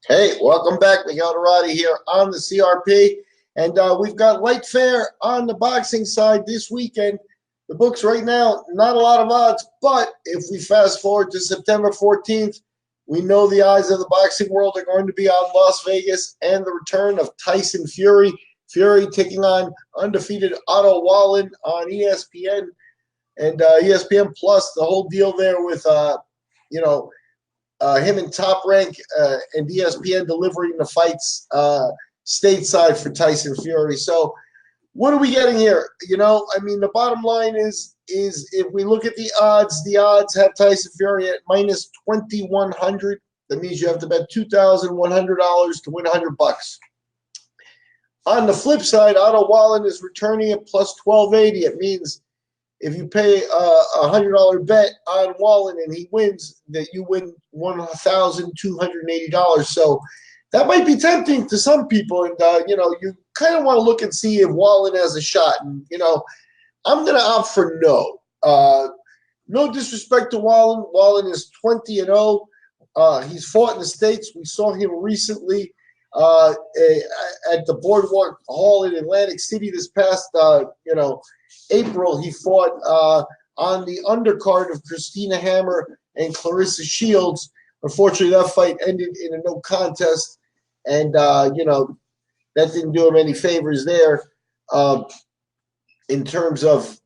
Hey, welcome back. Miguel Dorati here on the CRP. And we've got light fare on the boxing side this weekend. The books right now, not a lot of odds, but if we fast forward to September 14th, we know the eyes of the boxing world are going to be on Las Vegas and the return of Tyson Fury. Fury taking on undefeated Otto Wallin on ESPN and ESPN Plus, the whole deal there with, you know, him in Top Rank and ESPN delivering the fights stateside for Tyson Fury. So what are we getting here? I mean, the bottom line is if we look at the odds have Tyson Fury at minus 2,100. That means you have to bet $2,100 to win $100. On the flip side, Otto Wallin is returning at plus 1,280. It means if you pay a $100 bet on Wallin and he wins, that you win $1,280. So that might be tempting to some people, and you kind of want to look and see if Wallin has a shot. And I'm going to opt for no. No disrespect to Wallin. Wallin is 20-0. He's fought in the States. We saw him recently at the Boardwalk Hall in Atlantic City this past April. He fought on the undercard of Christina Hammer and Clarissa Shields. Unfortunately, that fight ended in a no contest, and that didn't do him any favors there in terms of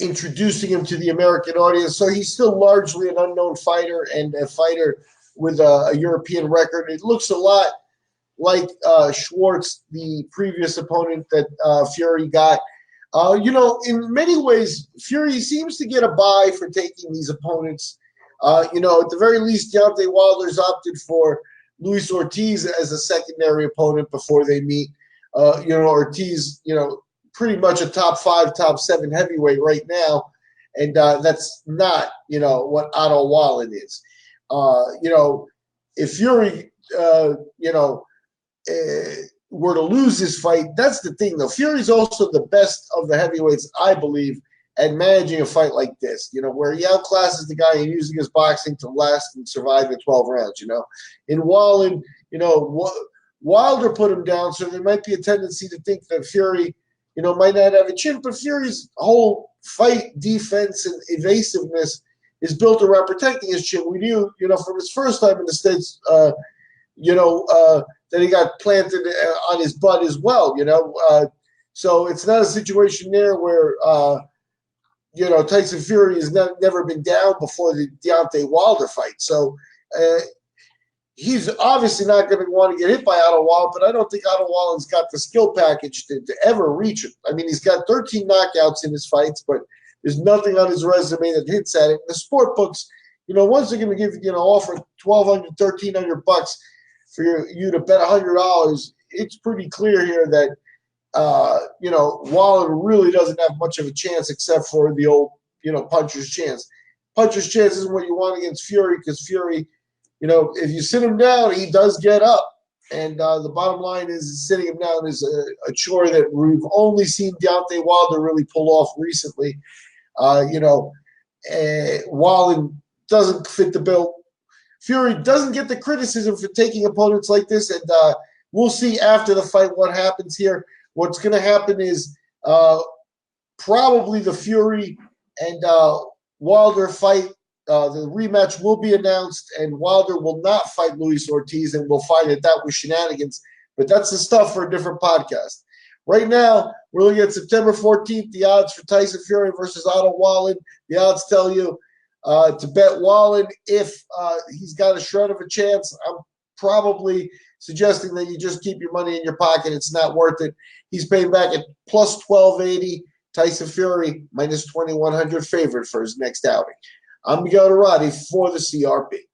introducing him to the American audience. So he's still largely an unknown fighter and a fighter with a European record. It looks a lot like Schwartz, the previous opponent that Fury got. In many ways, Fury seems to get a bye for taking these opponents. At the very least, Deontay Wilder's opted for Luis Ortiz as a secondary opponent before they meet. Ortiz, pretty much a top 5, top 7 heavyweight right now, and that's not, what Otto Wallin is. If Fury, were to lose this fight, that's the thing, though. Fury's also the best of the heavyweights, I believe, at managing a fight like this, where he outclasses the guy and using his boxing to last and survive the 12 rounds, In Wallin, Wilder put him down, so there might be a tendency to think that Fury, might not have a chin, but Fury's whole fight, defense, and evasiveness is built around protecting his chin. We knew, from his first time in the States, that he got planted on his butt as well, So it's not a situation there where, Tyson Fury has never been down before the Deontay Wilder fight. So he's obviously not going to want to get hit by Otto Wallin, but I don't think Otto Wallin's got the skill package to ever reach him. I mean, he's got 13 knockouts in his fights, but there's nothing on his resume that hits at it. The sport books, once they're going to give, offer $1,200, $1,300 for you to bet $100, it's pretty clear here that Wallin really doesn't have much of a chance except for the old, puncher's chance. Puncher's chance isn't what you want against Fury, because Fury, if you sit him down, he does get up. And the bottom line is sitting him down is a chore that we've only seen Deontay Wilder really pull off recently. Wallin doesn't fit the bill. Fury doesn't get the criticism for taking opponents like this, and we'll see after the fight what happens here. What's going to happen is probably the Fury and Wilder fight. The rematch will be announced, and Wilder will not fight Luis Ortiz, and we'll find that was shenanigans. But that's the stuff for a different podcast. Right now, we're looking at September 14th, the odds for Tyson Fury versus Otto Wallin. The odds tell you to bet Wallin if he's got a shred of a chance. I'm probably suggesting that you just keep your money in your pocket. It's not worth it. He's paying back at plus 1,280. Tyson Fury minus 2,100 favorite for his next outing. I'm Miguel Dorati for the CRP.